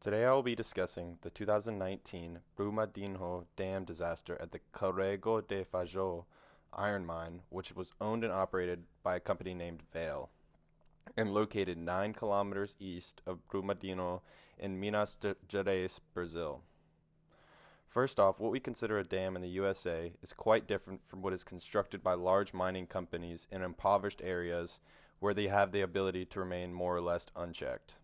Today I will be discussing the 2019 Brumadinho Dam disaster at the Corrego de Fajo iron mine, which was owned and operated by a company named Vale and located 9 kilometers east of Brumadinho in Minas Gerais, Brazil. First off, what we consider a dam in the USA is quite different from what is constructed by large mining companies in impoverished areas where they have the ability to remain more or less unchecked.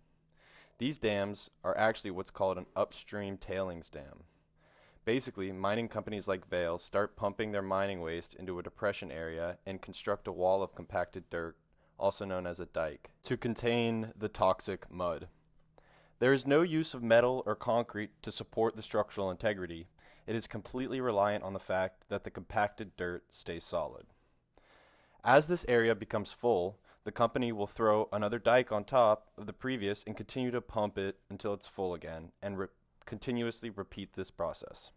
These dams are actually what's called an upstream tailings dam. Basically, mining companies like Vale start pumping their mining waste into a depression area and construct a wall of compacted dirt, also known as a dike, to contain the toxic mud. There is no use of metal or concrete to support the structural integrity. It is completely reliant on the fact that the compacted dirt stays solid. As this area becomes full, the company will throw another dike on top of the previous and continue to pump it until it's full again and continuously repeat this process.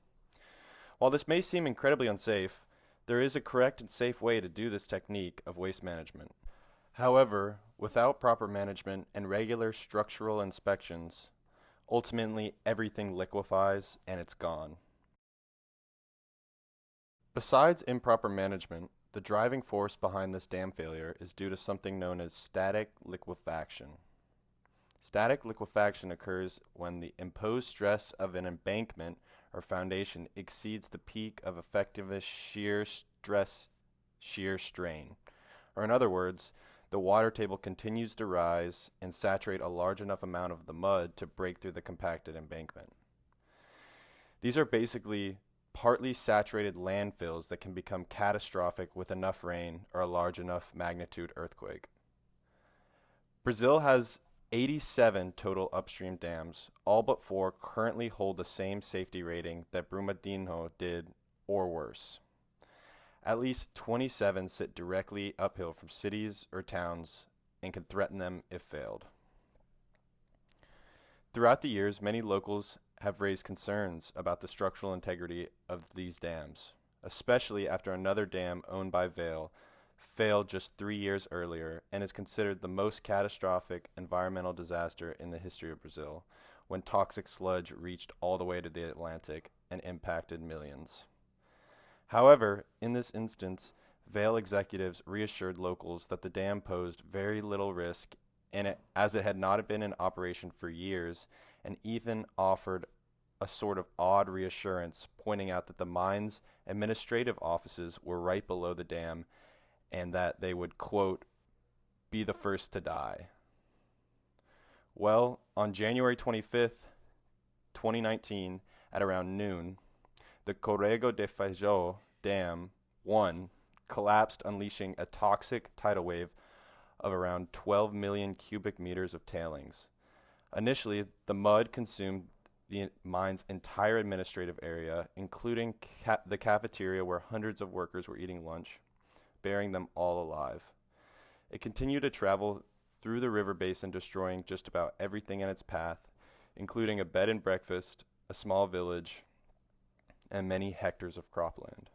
While this may seem incredibly unsafe, there is a correct and safe way to do this technique of waste management. However, without proper management and regular structural inspections, ultimately everything liquefies and it's gone. Besides improper management, the driving force behind this dam failure is due to something known as static liquefaction. Static liquefaction occurs when the imposed stress of an embankment or foundation exceeds the peak of effective shear strain. Or in other words, the water table continues to rise and saturate a large enough amount of the mud to break through the compacted embankment. These are basically partly saturated landfills that can become catastrophic with enough rain or a large enough magnitude earthquake. Brazil has 87 total upstream dams. All but 4 currently hold the same safety rating that Brumadinho did or worse. At least 27 sit directly uphill from cities or towns and can threaten them if failed. Throughout the years, many locals have raised concerns about the structural integrity of these dams, especially after another dam owned by Vale failed just 3 years earlier and is considered the most catastrophic environmental disaster in the history of Brazil, when toxic sludge reached all the way to the Atlantic and impacted millions. However, in this instance, Vale executives reassured locals that the dam posed very little risk as it had not been in operation for years, and even offered a sort of odd reassurance, pointing out that the mine's administrative offices were right below the dam and that they would, quote, be the first to die. Well, on January 25th, 2019, at around noon, the Corrego de Fajo Dam 1 collapsed, unleashing a toxic tidal wave of around 12 million cubic meters of tailings. Initially, the mud consumed the mine's entire administrative area, including the cafeteria where hundreds of workers were eating lunch, burying them all alive. It continued to travel through the river basin, destroying just about everything in its path, including a bed and breakfast, a small village, and many hectares of cropland.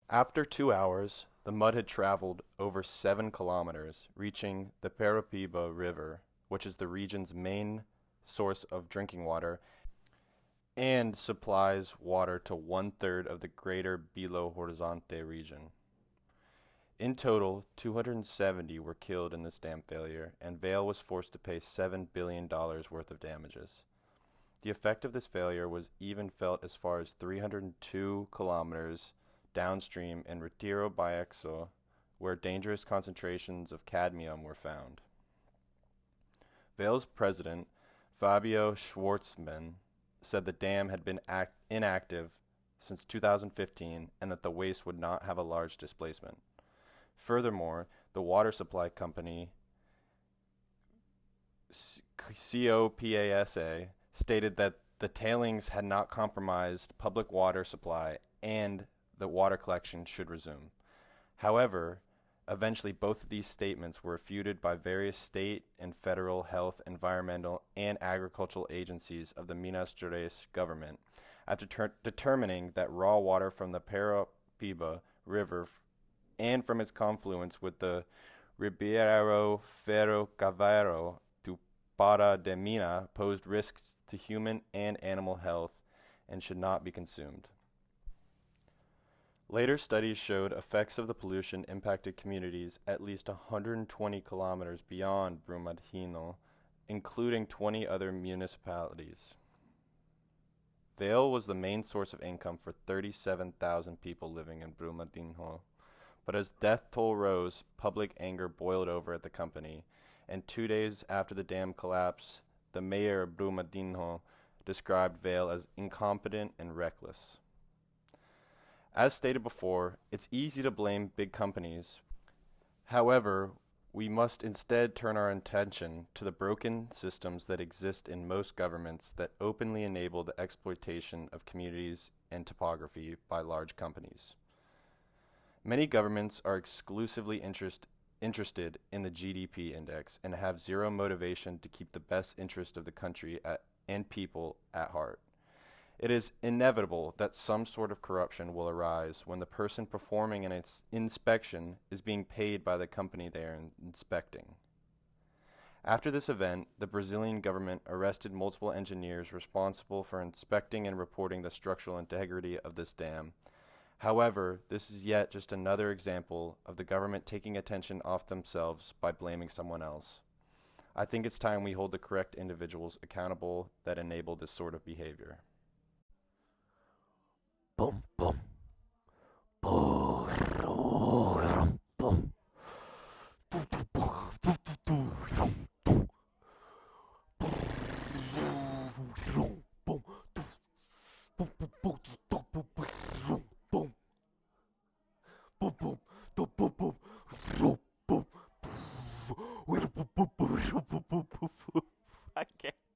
After 2 hours, the mud had traveled over 7 kilometers, reaching the Parapiba River, which is the region's main source of drinking water and supplies water to 1/3 of the greater Belo Horizonte region. In total, 270 were killed in this dam failure, and Vale was forced to pay $7 billion worth of damages. The effect of this failure was even felt as far as 302 kilometers downstream in Retiro Baixo, where dangerous concentrations of cadmium were found. Vale's president, Fabio Schwartzman, said the dam had been inactive since 2015 and that the waste would not have a large displacement. Furthermore, the water supply company COPASA stated that the tailings had not compromised public water supply and the water collection should resume. However, Eventually, both of these statements were refuted by various state and federal health, environmental, and agricultural agencies of the Minas Gerais government after determining that raw water from the Parapiba River and from its confluence with the Ribeirão Ferro Cavaro do Para de Mina posed risks to human and animal health and should not be consumed. Later studies showed effects of the pollution impacted communities at least 120 kilometers beyond Brumadinho, including 20 other municipalities. Vale was the main source of income for 37,000 people living in Brumadinho, but as death toll rose, public anger boiled over at the company, and 2 days after the dam collapse, the mayor of Brumadinho described Vale as incompetent and reckless. As stated before, it's easy to blame big companies. However, we must instead turn our attention to the broken systems that exist in most governments that openly enable the exploitation of communities and topography by large companies. Many governments are exclusively interested in the GDP index and have zero motivation to keep the best interest of the country and people at heart. It is inevitable that some sort of corruption will arise when the person performing an inspection is being paid by the company they are inspecting. After this event, the Brazilian government arrested multiple engineers responsible for inspecting and reporting the structural integrity of this dam. However, this is yet just another example of the government taking attention off themselves by blaming someone else. I think it's time we hold the correct individuals accountable that enable this sort of behavior. Boom, boom. Boom, boom. Boom, boom.